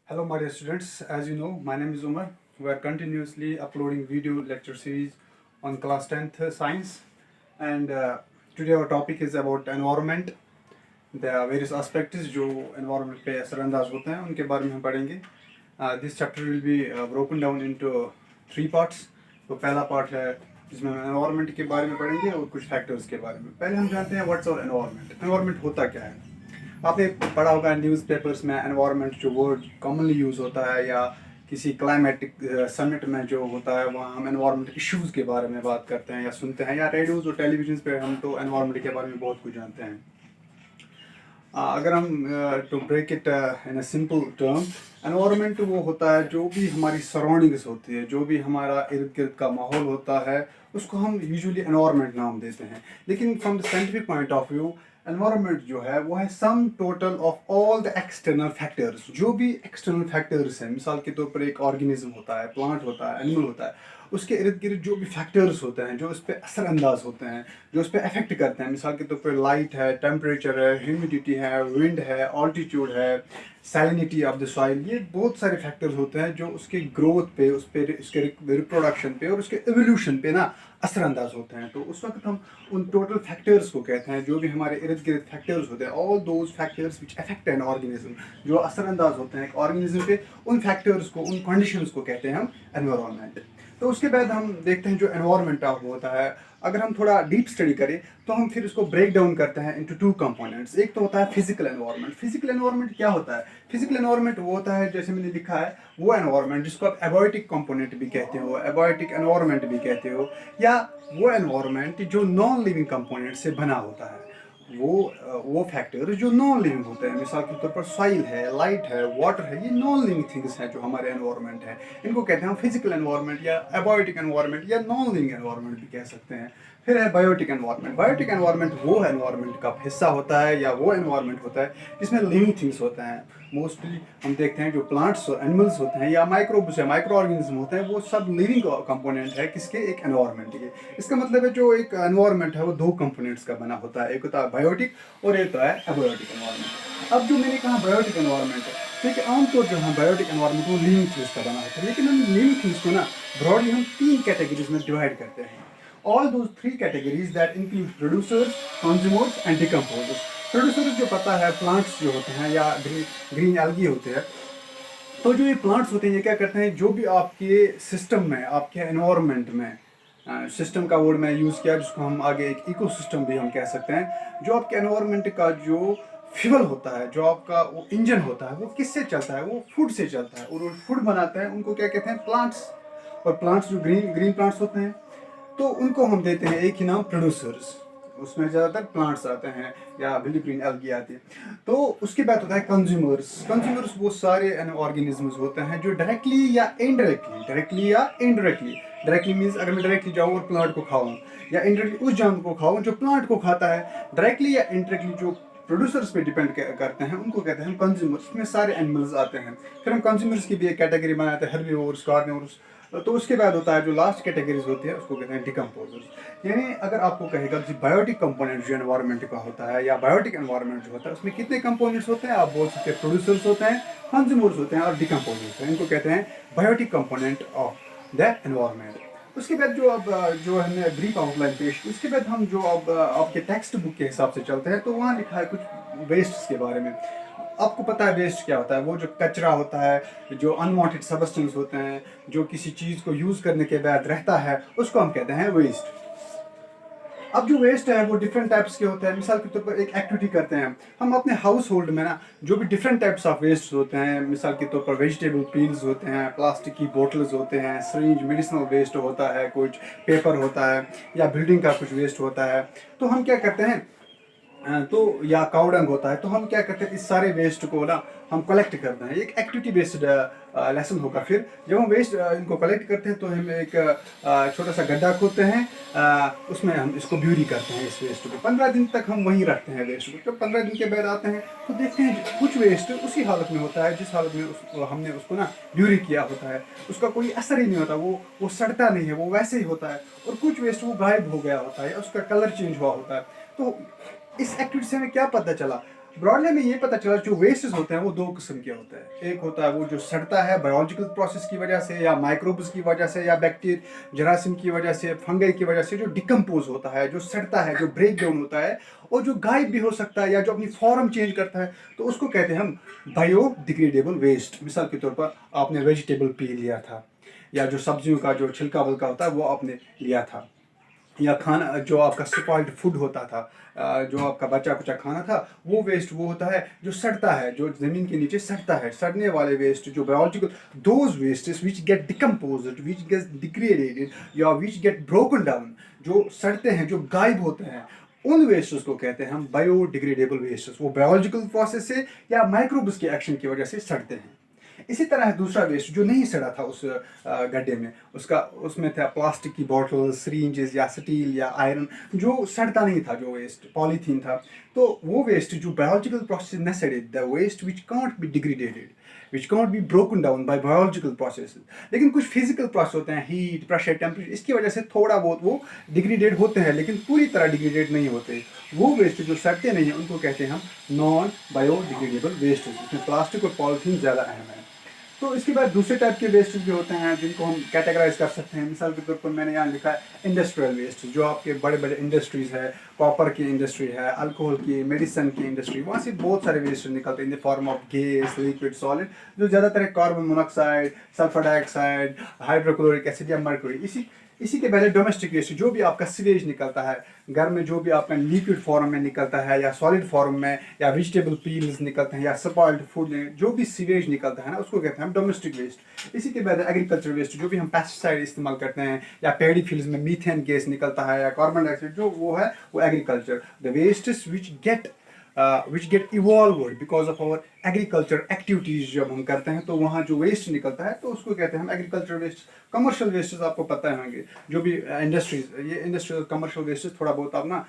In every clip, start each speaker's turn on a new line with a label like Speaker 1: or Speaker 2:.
Speaker 1: Hello, my dear students. As you know, my name is Umar. We are continuously uploading video lecture series on class 10th science, and today our topic is about environment. The various aspects जो environment पे असरअंदाज होते हैं उनके बारे में हम पढ़ेंगे. This chapter will be broken down into three parts. तो पहला पार्ट है जिसमें हम environment के बारे में पढ़ेंगे और कुछ factors के बारे में. पहले हम जानते हैं what's our environment. Environment होता क्या है? आपने पढ़ा होगा न्यूज़पेपर्स में एनवायरनमेंट जो वर्ड कॉमनली यूज़ होता है या किसी क्लाइमेटिक समिट में जो होता है वहाँ हम एनवायरनमेंट इश्यूज़ के बारे में बात करते हैं या सुनते हैं या रेडियोज़ और टेलीविजन पे हम तो एनवायरनमेंट के बारे में बहुत कुछ जानते हैं. अगर हम to break it in a simple term, environment वो होता है जो भी हमारी सराउंडिंग्स होती है, जो भी हमारा इर्द गिर्द का माहौल होता है उसको हम यूजुअली एनवायरनमेंट नाम देते हैं. लेकिन from the scientific point of view environment जो है वो है sum total of all the external factors. जो भी एक्सटर्नल फैक्टर्स हैं, मिसाल के तौर पर एक ऑर्गेनिज्म होता है, प्लांट होता है, एनिमल होता है, उसके इर्द गिर्द जो भी फैक्टर्स होते हैं जो उस पर असरअंदाज होते हैं, जो उस पर अफेक्ट करते हैं, मिसाल के तौर पर लाइट है, टेम्परेचर है, ह्यूमिडिटी है, विंड है, ऑल्टीट्यूड है, सैलिनिटी ऑफ द सॉइल, ये बहुत सारे फैक्टर्स होते हैं जो उसके ग्रोथ पे, उस पर उसके रिप्रोडक्शन पे और उसके एवोल्यूशन पे ना असरअंदाज होते हैं. तो उस वक्त हम उन टोटल फैक्टर्स को कहते हैं, जो भी हमारे इर्द गिर्द फैक्टर्स होते हैं, all those factors which affect an organism, जो असरअंदाज होते हैं एक ऑर्गेनिज्म पे, उन फैक्टर्स को, उन कंडीशंस को कहते हैं हम एनवायरनमेंट. तो उसके बाद हम देखते हैं जो एनवायरनमेंट होता है, अगर हम थोड़ा डीप स्टडी करें तो हम फिर उसको ब्रेक डाउन करते हैं इनटू टू कंपोनेंट्स. एक तो होता है फिजिकल एनवायरनमेंट. फिजिकल एनवायरनमेंट क्या होता है? फिजिकल एनवायरनमेंट वो होता है, जैसे मैंने लिखा है, वो एनवायरनमेंट जिसको आप एबायोटिक कंपोनेंट भी कहते हो, एबायोटिक एनवायरनमेंट भी कहते हो, या वो एनवायरनमेंट जो नॉन लिविंग कंपोनेंट से बना होता है. वो फैक्टर जो नॉन लिविंग होते हैं, मिसाल के तौर पर सॉइल है, लाइट है, वाटर है, ये नॉन लिविंग थिंग्स हैं जो हमारे एनवायरनमेंट है. इनको कहते हैं हम फिजिकल एनवायरनमेंट या एबायोटिक एनवायरनमेंट या नॉन लिविंग एनवायरनमेंट भी कह सकते हैं. फिर है बायोटिक एनवायरनमेंट. बायोटिक एनवायरनमेंट वो एनवायरनमेंट का हिस्सा होता है या वो एनवायरनमेंट होता है जिसमें लिविंग थिंग्स होते हैं. मोस्टली हम देखते हैं जो प्लांट्स और एनिमल्स होते हैं या माइक्रोब्स है, माइक्रो ऑर्गेनिज्म होते हैं, वो सब लिविंग कंपोनेंट है किसके? एक एनवायरनमेंट के. इसका मतलब है जो एक एनवायरनमेंट है वो दो कंपोनेंट्स का बना होता है, एक होता है बायोटिक और एक होता है एबायोटिक एनवायरनमेंट. अब जो मैंने कहा बायोटिक एनवायरनमेंट है, ठीक है, आमतौर जो है बायोटिक एनवायरनमेंट वो लिविंग थिंग्स का बना होता है. लेकिन हम लिविंग थिंग्स को ना ब्रॉडली हम तीन कैटेगरीज में डिवाइड करते हैं. All those three categories that include producers, consumers and decomposers. Producers जो पता है प्लांट्स जो होते हैं या ग्रीन एल्गी होते हैं. तो जो ये प्लांट्स होते हैं ये क्या करते हैं, जो भी आपके सिस्टम में, आपके एनवायरनमेंट में, सिस्टम का वर्ड मैं यूज़ किया जिसको हम आगे एक इकोसिस्टम भी हम कह सकते हैं, जो आपके एनवायरनमेंट का जो फ्यूल होता है, जो आपका वो इंजन होता है, वो किससे चलता है? वो फूड से चलता है. और वो फूड बनाते हैं उनको क्या कहते हैं? प्लांट्स. और प्लांट्स जो ग्रीन प्लांट्स होते हैं तो उनको हम देते हैं एक ही नाम, प्रोड्यूसर्स. उसमें ज़्यादातर प्लांट्स आते हैं या बिली ग्रीन एल्गी आती है. तो उसके बाद होता है कंज्यूमर्स. कंज्यूमर्स वो सारे ऑर्गेनिजम्स होते हैं जो डायरेक्टली या इनडायरेक्टली डायरेक्टली मीन्स अगर मैं डायरेक्टली जाऊँ और प्लांट को खाऊँ, या इनडायरेक्टली उस जानवर को खाऊँ जो प्लांट को खाता है. डायरेक्टली या इनडायरेक्टली जो प्रोड्यूसर्स पे डिपेंड करते हैं उनको कहते हैं कंज्यूमर्स. इसमें सारे एनिमल्स आते हैं. फिर हम कंज्यूमर्स की भी एक कैटेगरी बनाते हैं, हेर्बिवोर्स, कार्निवोर्स. तो उसके बाद होता है जो लास्ट कैटेगरीज होती है उसको कहते हैं डिकम्पोजर्स. यानी अगर आपको कहेगा कि बायोटिक कंपोनेंट जो एनवायरनमेंट का होता है या बायोटिक एनवायरनमेंट जो होता है उसमें कितने कंपोनेंट्स होते हैं, आप बोल सकते हैं प्रोड्यूसर्स होते हैं, कंज्यूमर्स होते हैं और डिकम्पोजर्स होते हैं. इनको कहते हैं biotic component of the environment. उसके बाद जो अब जो हमने ब्रीफ आउटलाइन पेश की, उसके बाद हम जो अब आपके टेक्स्ट बुक के हिसाब से चलते हैं तो वहाँ लिखा है कुछ वेस्ट के बारे में. आपको पता है वेस्ट क्या होता है? वो जो कचरा होता है, जो अनवांटेड सब्सटेंस होते हैं, जो किसी चीज़ को यूज़ करने के बाद रहता है, उसको हम कहते हैं वेस्ट. अब जो वेस्ट है वो डिफरेंट टाइप्स के होते हैं. मिसाल के तौर पर एक एक्टिविटी करते हैं हम अपने हाउस होल्ड में ना, जो भी डिफरेंट टाइप्स ऑफ वेस्ट होते हैं, मिसाल के तौर पर वेजिटेबल पील्स होते हैं, प्लास्टिक की बोटल्स होते हैं, सरिंज मेडिसिनल वेस्ट होता है, कुछ पेपर होता है, या बिल्डिंग का कुछ वेस्ट होता है. तो हम क्या करते हैं, तो या काउडंग होता है, तो हम क्या करते हैं इस सारे वेस्ट को ना हम कलेक्ट करते हैं. एक एक्टिविटी बेस्ड लेसन होगा. फिर जब हम वेस्ट इनको कलेक्ट करते हैं तो हम एक छोटा सा गड्ढा खोदते हैं, उसमें हम इसको ब्यूरी करते हैं. इस वेस्ट को 15 दिन तक हम वहीं रखते हैं वेस्ट को. जब 15 दिन के बाद आते हैं तो देखते हैं कुछ वेस्ट उसी हालत में होता है जिस हालत में हमने उसको ना ब्यूरी किया होता है. उसका कोई असर ही नहीं होता, वो सड़ता नहीं है, वो वैसे ही होता है. और कुछ वेस्ट वो गायब हो गया होता है, उसका कलर चेंज हुआ होता है. तो इस एक्टिविटी से हमें क्या पता चला? ब्रॉडली हमें ये पता चला जो वेस्टेज होते हैं वो दो किस्म के होते हैं। एक होता है वो जो सड़ता है बायोलॉजिकल प्रोसेस की वजह से या माइक्रोब्स की वजह से या बैक्टीरिया जरासीम की वजह से फंगई की वजह से, जो डिकम्पोज होता है, जो सड़ता है, जो ब्रेक डाउन होता है और जो गायब भी हो सकता है या जो अपनी फॉर्म चेंज करता है, तो उसको कहते हैं हम बायोडिग्रेडेबल वेस्ट। मिसाल के तौर पर आपने वेजिटेबल पील लिया था या जो सब्जियों का जो छिलका वलका होता है वो आपने लिया था, या खाना जो आपका स्पॉइल्ड फूड होता था, जो आपका बचा कुचा खाना था, वो वेस्ट वो होता है जो सड़ता है, जो ज़मीन के नीचे सड़ता है। सड़ने वाले वेस्ट जो biological, those wastes which get decomposed, which get degraded या विच गेट ब्रोकन डाउन, जो सड़ते हैं, जो गायब होते हैं, उन वेस्टेस को कहते हैं हम बायोडिग्रेडेबल वेस्टेस। वो बायोलॉजिकल प्रोसेस से या माइक्रोब्स के एक्शन की वजह से सड़ते हैं। इसी तरह दूसरा वेस्ट जो नहीं सड़ा था उस गड्ढे में, उसमें था प्लास्टिक की बॉटल, सिरिंजेस या स्टील या आयरन, जो सड़ता नहीं था, जो वेस्ट पॉलीथीन था, तो वो वेस्ट जो बायोलॉजिकल प्रोसेस न सड़े, the waste which can't be degraded, which can't be broken down by biological process. लेकिन कुछ फिजिकल प्रोसेस होते हैं, हीट, प्रेशर, टेम्परेचर, इसकी वजह से थोड़ा बहुत वो डिग्रेडेड होते हैं, लेकिन पूरी तरह डिग्रेडेड नहीं होते। वो वेस्ट जो सड़ते नहीं हैं उनको कहते हैं हम नॉन बायोडिग्रेडेबल वेस्ट। इसमें प्लास्टिक और पॉलीथीन ज़्यादा अहम है। तो इसके बाद दूसरे टाइप के वेस्ट भी होते हैं जिनको हम कैटेगराइज कर सकते हैं। मिसाल के तौर पर मैंने यहाँ लिखा है इंडस्ट्रियल वेस्ट, जो आपके बड़े बड़े इंडस्ट्रीज है, कॉपर की इंडस्ट्री है, अल्कोहल की, मेडिसिन की इंडस्ट्री, वहाँ से बहुत सारे वेस्ट निकलते हैं in the form of gas, liquid, solid, जो ज़्यादातर है carbon monoxide, sulphur dioxide, hydrochloric acid या मर्क्यूरी। इसी के पहले डोमेस्टिक वेस्ट, जो भी आपका सीवेज निकलता है घर में, जो भी आपका लिक्विड फॉर्म में निकलता है या सॉलिड फॉर्म में, या वेजिटेबल पील्स निकलते हैं या स्पॉइल्ड फूड में जो भी सीवेज निकलता है ना, उसको कहते हैं हम डोमेस्टिक वेस्ट। इसी के बाद एग्रीकल्चर वेस्ट, जो भी हम पेस्टिसाइड इस्तेमाल करते हैं या पेडी फील्ड्स में मीथेन गैस निकलता है या कार्बन डाइऑक्साइड, जो वो है वो agriculture. The wastes which get evolved because of our agriculture activities जब हम करते हैं, तो वहाँ जो वेस्ट निकलता है तो उसको कहते हैं हम एग्रीकल्चर वेस्ट। कमर्शियल वेस्टेज आपको पता होंगे, जो भी इंडस्ट्रीज, ये इंडस्ट्रियल कमर्शियल वेस्टेज थोड़ा बहुत आप ना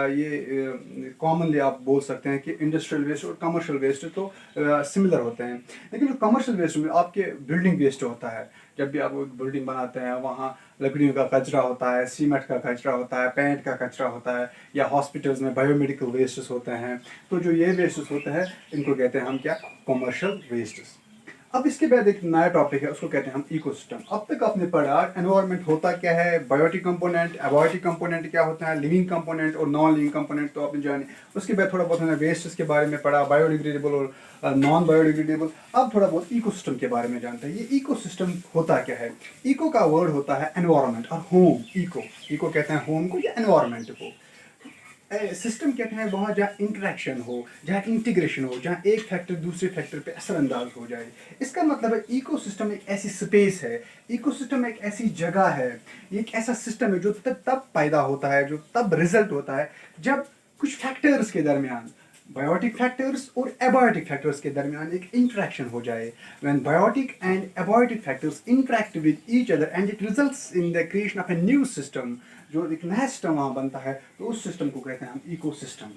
Speaker 1: ये कॉमनली आप बोल सकते हैं कि इंडस्ट्रियल वेस्ट और कमर्शियल वेस्ट तो सिमिलर होते हैं। लेकिन जो कमर्शियल वेस्ट में आपके बिल्डिंग वेस्ट होता है, जब भी आप एक बिल्डिंग बनाते हैं वहाँ लकड़ियों का कचरा होता है, सीमेंट का कचरा होता है, पेंट का कचरा होता है, या हॉस्पिटल्स में बायोमेडिकल वेस्टेस होते हैं, तो जो ये वेस्टेस होते हैं इनको कहते हैं हम क्या, कमर्शियल वेस्टेस। अब इसके बाद एक नया टॉपिक है, उसको कहते हैं हम इकोसिस्टम। अब तक आपने पढ़ा एनवायरनमेंट होता क्या है, बायोटिक कंपोनेंट, एबायोटिक कंपोनेंट क्या होता है, लिविंग कंपोनेंट और नॉन लिविंग कंपोनेंट तो आपने जाने। उसके बाद थोड़ा बहुत हमने वेस्टेस के बारे में पढ़ा, बायोडिग्रेडेबल और नॉन बायोडिग्रेडेबल। अब थोड़ा बहुत इकोसिस्टम के बारे में जानते हैं। ये इकोसिस्टम होता क्या है। इको का वर्ड होता है एनवायरनमेंट और होम। इको कहते हैं होम को या एनवायरनमेंट को। सिस्टम कहते हैं वहाँ जहाँ इंटरेक्शन हो, जहाँ इंटीग्रेशन हो, जहाँ एक फैक्टर दूसरे फैक्टर पे असरअंदाज हो जाए। इसका मतलब है इकोसिस्टम एक ऐसी स्पेस है, इकोसिस्टम एक ऐसी जगह है, एक ऐसा सिस्टम है जो तब पैदा होता है, जो तब रिजल्ट होता है जब कुछ फैक्टर्स के दरमियान, बायोटिक फैक्टर्स और एबायोटिक फैक्टर्स के दरमियान एक इंटरेक्शन हो जाए। When biotic and abiotic factors interact with each other and it results in the creation of a new system, जो एक नया सिस्टम वहाँ बनता है, तो उस सिस्टम को कहते हैं हम इकोसिस्टम।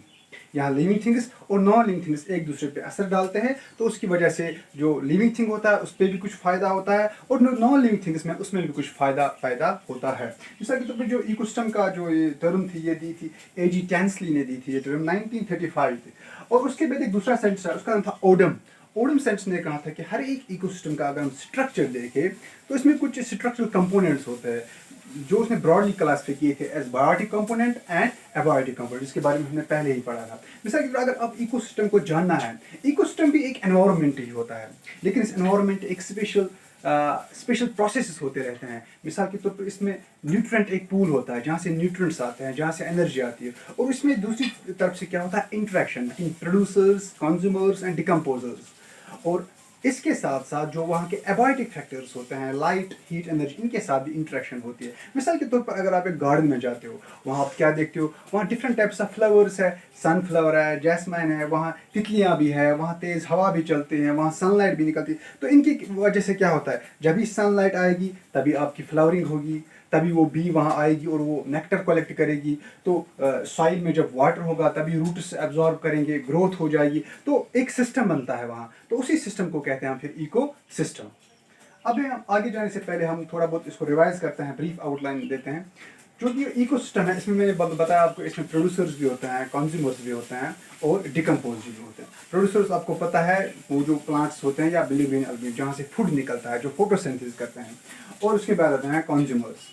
Speaker 1: यहाँ लिविंग थिंग्स और नॉन लिविंग थिंग्स एक दूसरे पे असर डालते हैं, तो उसकी वजह से जो लिविंग थिंग होता है उस पर भी कुछ फ़ायदा होता है और नॉन लिविंग थिंग्स में उसमें भी कुछ फ़ायदा पैदा होता है। जैसा कि तो जो इकोसिस्टम का जो ये टर्म थी, ये दी थी A.G. टैंसली ने दी थी, ये टर्म 1935 थी। और उसके बाद एक दूसरा सेंस है, उसका नाम था ओडम। ओडम सेंस ने कहा था कि हर एक इकोसिस्टम का अगर हम स्ट्रक्चर देखें तो इसमें कुछ स्ट्रक्चरल कंपोनेंट्स होते हैं, जो उसने ब्रॉडली क्लासिफाई किए थे as biotic component and abiotic component, जिसके बारे में हमने पहले ही पढ़ा था। मिसाल के अगर आप इकोसिस्टम को जानना है, इकोसिस्टम भी एक एनवायरनमेंट ही होता है, लेकिन इस एनवायरनमेंट एक स्पेशल प्रोसेसेस होते रहते हैं। मिसाल के तौर पर इसमें न्यूट्रेंट एक पूल होता है जहाँ से न्यूट्रेंट्स आते हैं, जहाँ से एनर्जी आती है, और इसमें दूसरी तरफ से क्या होता है, interaction between producers, consumers and decomposers. और इसके साथ साथ जो वहाँ के एबायोटिक फैक्टर्स होते हैं, लाइट, हीट, एनर्जी, इनके साथ भी इंटरेक्शन होती है। मिसाल के तौर पर अगर आप एक गार्डन में जाते हो, वहाँ आप क्या देखते हो, वहाँ डिफरेंट टाइप्स ऑफ फ्लावर्स है, सनफ्लावर है, जैस्माइन है, वहाँ तितलियाँ भी है, वहाँ तेज़ हवा भी चलती है, वहाँ सनलाइट भी निकलती है। तो इनकी वजह से क्या होता है, जब भी सनलाइट आएगी तभी आपकी फ्लावरिंग होगी, तभी वो बी वहाँ आएगी और वो नेक्टर कलेक्ट करेगी। तो सॉइल में जब वाटर होगा तभी रूट्स एब्जॉर्ब करेंगे, ग्रोथ हो जाएगी, तो एक सिस्टम बनता है वहाँ। तो उसी सिस्टम को कहते हैं हम फिर इको सिस्टम। अब हम आगे जाने से पहले हम थोड़ा बहुत इसको रिवाइज करते हैं, ब्रीफ आउटलाइन देते हैं। जो कि इकोसिस्टम है, इसमें मैंने बताया आपको, इसमें प्रोड्यूसर्स भी होते हैं, कंज्यूमर्स भी होते हैं और डिकम्पोज भी होते हैं। प्रोड्यूसर्स आपको पता है वो जो प्लांट्स होते हैं या लिविंग ऑर्गेनिज्म जहाँ से फूड निकलता है, जो फोटोसिंथेसिस करते हैं, और उसके बाद आते हैं कंज्यूमर्स।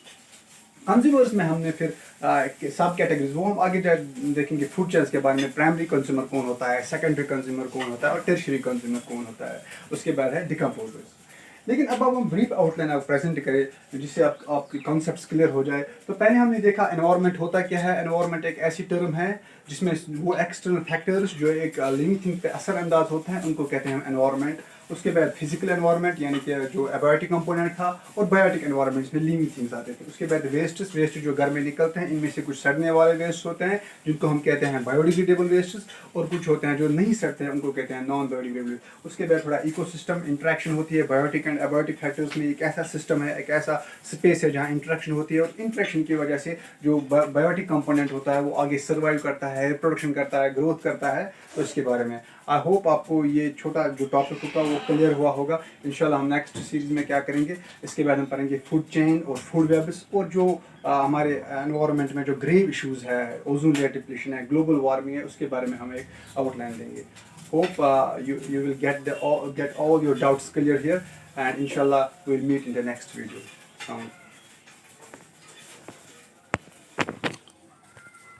Speaker 1: कंज्यूमर्स में हमने फिर सब कैटेगरीज, वो हम आगे देखेंगे फूड चेन्स के बारे में। प्राइमरी कंज्यूमर कौन होता है, सेकेंडरी कंज्यूमर कौन होता है और टर्शियरी कंज्यूमर कौन होता है। उसके बाद है डिकम्पोजर्स। लेकिन अब हम ब्रीफ आउटलाइन आप प्रेजेंट करें जिससे आपकी कॉन्सेप्ट्स क्लियर हो जाए। तो पहले हमने देखा एनवायरनमेंट होता क्या है। एनवायरनमेंट एक ऐसी टर्म है जिसमें वो एक्सटर्नल फैक्टर्स जो एक लिविंग थिंग पे असरअंदाज होते हैं उनको कहते हैं एनवायरनमेंट। उसके बाद फिजिकल एनवायरनमेंट यानी कि जो एबायोटिक कंपोनेंट था, और बायोटिक एनवायरनमेंट इसमें लिविंग थिंग्स आते थे। उसके बाद वेस्ट जो घर में निकलते हैं, इनमें से कुछ सड़ने वाले वेस्ट होते हैं जिनको हम कहते हैं बायोडिग्रेडेबल वेस्ट, और कुछ होते हैं जो नहीं सड़ते हैं उनको कहते हैं नॉन बायोडिग्रेडेबल। उसके बाद थोड़ा इकोसिस्टम इंटरेक्शन होती है बायोटिक एंड एबायोटिक फैक्टर्स में। एक ऐसा सिस्टम है, एक ऐसा स्पेस है जहाँ इंटरेक्शन होती है, और इंटरेक्शन की वजह से जो बायोटिक कंपोनेंट होता है वो आगे सर्वाइव करता है, रिप्रोडक्शन करता है, ग्रोथ करता है। तो इसके बारे में आई होप आपको ये छोटा जो टॉपिक होगा वो क्लियर हुआ होगा। इंशाल्लाह हम नेक्स्ट सीरीज में क्या करेंगे, इसके बाद हम पढ़ेंगे फूड चेन और फूड वेब्स, और जो हमारे एनवायरनमेंट में जो ग्रेव इश्यूज़ है, ओजोन लेयर डिप्लीशन है, ग्लोबल वार्मिंग है, उसके बारे में हम एक आउटलाइन देंगे। Hope you will get all your doubts clear here, and inshallah we'll meet in the next video.